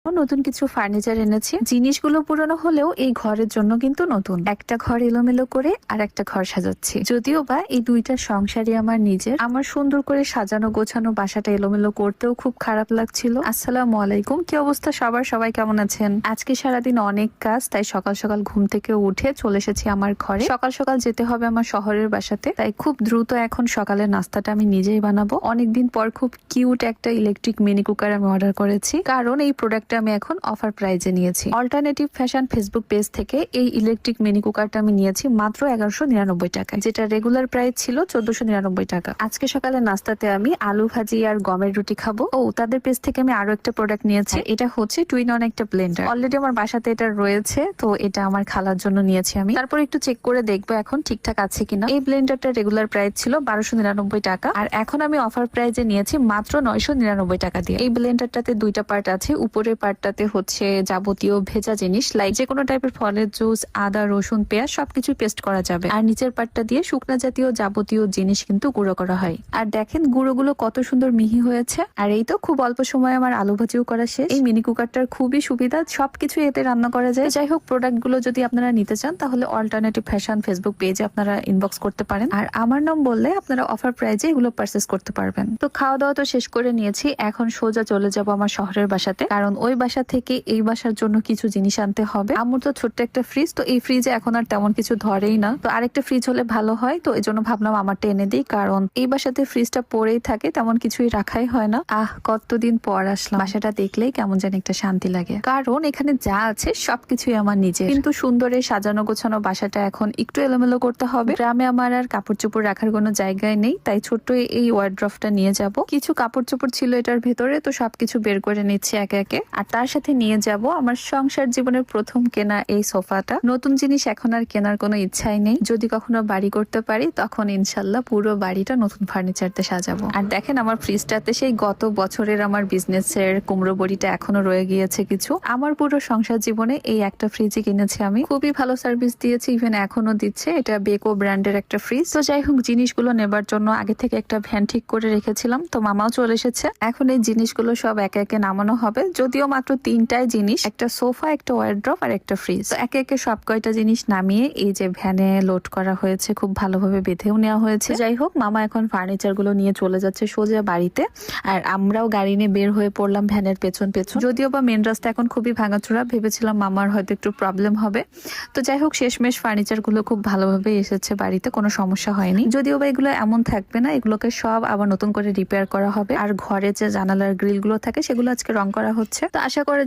নতুন কিছু ফার্নিচার এনেছি। জিনিসগুলো পুরনো হলেও এই ঘরের জন্য কিন্তু নতুন। একটা ঘর এলোমেলো করে আর একটা ঘর সাজাচ্ছি। যদিও বা এই দুইটা সংসারই আমার নিজের। আমার সুন্দর করে সাজানো গোছানো বাসাটা এলোমেলো করতেও খুব খারাপ লাগছিল। আসসালামু আলাইকুম, কি অবস্থা সবার? সবাই কেমন আছেন? আজকে সারাদিন অনেক কাজ, তাই সকাল সকাল ঘুম থেকে উঠে চলে এসেছি আমার ঘরে। সকাল সকাল যেতে হবে আমার শহরের বাসাতে, তাই খুব দ্রুত এখন সকালের নাস্তাটা আমি নিজেই বানাবো। অনেকদিন পর খুব কিউট একটা ইলেকট্রিক মিনি কুকার আমি অর্ডার করেছি, কারণ এই প্রোডাক্ট আমি এখন অফার প্রাইজে নিয়েছি। অল্টারনেটিভ ফ্যাশন ফেসবুক পেজ থেকে এই ইলেকট্রিক মিনি কুকারটা আমি নিয়েছি মাত্র 1199 টাকা, যেটা রেগুলার প্রাইস ছিল 1499 টাকা। আজকে সকালে নাস্তাতে আমি আলু ভাজি আর গমের রুটি খাবো। ও তাদের পেজ থেকে আমি আরো একটা প্রোডাক্ট নিয়েছি, এটা হচ্ছে টুইন অন একটা ব্লেন্ডার। অলরেডি আমার বাসাতে এটা রয়েছে, তো এটা আমার খালার জন্য নিয়েছি আমি। তারপর একটু চেক করে দেখবো এখন ঠিকঠাক আছে কিনা। এই ব্লেন্ডারটা রেগুলার প্রাইস ছিল 1299 টাকা, আর এখন আমি অফার প্রাইজে নিয়েছি মাত্র 999 টাকা দিয়ে। এই ব্লেন্ডারটাতে দুইটা পার্ট আছে। উপরের পার্টটাতে হচ্ছে যাবতীয় ভেজা জিনিস, লাইক যে কোনো টাইপের ফলের জুস, আদা, রসুন, পেঁয়াজ সবকিছু পেস্ট করা যাবে। আর নিচের পার্টটা দিয়ে শুকনা জাতীয় যাবতীয় জিনিস কিন্তু গুঁড়ো করা হয়। আর দেখেন গুঁড়োগুলো কত সুন্দর মিহি হয়েছে। আর এই তো খুব অল্প সময় আমার আলু ভাজিও করা শেষ। এই মিনি কুকারটার খুবই সুবিধা, সবকিছু এতে রান্না করা যায়। যাই হোক, প্রোডাক্ট গুলো যদি আপনারা নিতে চান তাহলে অল্টারনেটিভ ফ্যাশন ফেসবুক পেজে আপনারা ইনবক্স করতে পারেন, আর আমার নাম বললে আপনারা অফার প্রাইজে এগুলো পারচেস করতে পারবেন। তো খাওয়া দাওয়া তো শেষ করে নিয়েছি, এখন সোজা চলে যাব আমার শহরের বাসাতে, কারণ ওই বাসা থেকে এই বাসার জন্য কিছু জিনিস আনতে হবে। আমার তো ছোট্ট একটা ফ্রিজ, তো এই ফ্রিজে এখন আর তেমন কিছু ধরেই না, তো আরেকটা ফ্রিজ হলে ভালো হয়। তো এই জন্য ভাবলাম আমারটা এনে দিই, কারণ এই বাসাতে ফ্রিজটা পড়েই থাকে, তেমন কিছুই রাখাই হয় না। কতদিন পর আসলাম, বাসাটা দেখলেই কেমন যেন একটা শান্তি লাগে, কারণ এখানে যা আছে সবকিছুই আমার নিজের। কিন্তু সুন্দরে সাজানো গোছানো বাসাটা এখন একটু এলোমেলো করতে হবে। গ্রামে আমার আর কাপড় চোপড় রাখার কোনো জায়গায় নেই, তাই ছোট্ট এই ওয়ার্ড্রফটা নিয়ে যাব। কিছু কাপড় চোপড় ছিল এটার ভেতরে, তো সবকিছু বের করে নিচ্ছি একে একে। আর তার সাথে নিয়ে যাব আমার সংসার জীবনের প্রথম কেনা এই সোফাটা। নতুন জিনিস এখন আর কেনার কোনো ইচ্ছাই নেই। যদি কখনো বাড়ি করতে পারি তখন ইনশাল্লাহ পুরো বাড়িটা নতুন ফার্নিচারতে সাজাবো। আর দেখেন আমার ফ্রিজটাতে সেই গত বছরের আমার বিজনেসের কুমড়ো বড়িটা এখনো রয়ে গিয়েছে কিছু। আমার পুরো সংসার জীবনে এই একটা ফ্রিজই কিনেছি আমি, খুবই ভালো সার্ভিস দিয়েছে, ইভেন এখনো দিচ্ছে। এটা বেকো ব্র্যান্ডের একটা ফ্রিজ। তো যাই হোক, জিনিসগুলো নেবার জন্য আগে থেকে একটা ভ্যান ঠিক করে রেখেছিলাম, তো মামাও চলে এসেছে। এখন এই জিনিসগুলো সব একে একে নামানো হবে, যদিও মাত্র তিনটাই জিনিস, একটা সোফা, একটা ওয়ার্ড্রপ আর একটা ফ্রিজ। তো একে একে সব কয়টা জিনিস নামিয়ে এই যে ভ্যানে লোড করা হয়েছে, খুব ভালোভাবে বেঁধেও নেওয়া হয়েছে। যাই হোক, মামা এখন ফার্নিচার গুলো নিয়ে চলে যাচ্ছে সোজা বাড়িতে, আর আমরাও গাড়ি নিয়ে বের হয়ে পড়লাম ভ্যানের পেছন পেছন। যদিও বা মেন রাস্তা এখন খুবই ভাঙাচোরা, ভেবেছিলাম মামার হয়তো একটু প্রবলেম হবে। তো যাই হোক, শেষমেশ ফার্নিচার গুলো খুব ভালোভাবে এসেছে বাড়িতে, কোনো সমস্যা হয়নি। যদিও বা এগুলো এমন থাকবে না, এগুলোকে সব আবার নতুন করে রিপেয়ার করা হবে। আর ঘরে যে জানালার গ্রিল গুলো থাকে সেগুলো আজকে রং করা হচ্ছে, তো আশা করে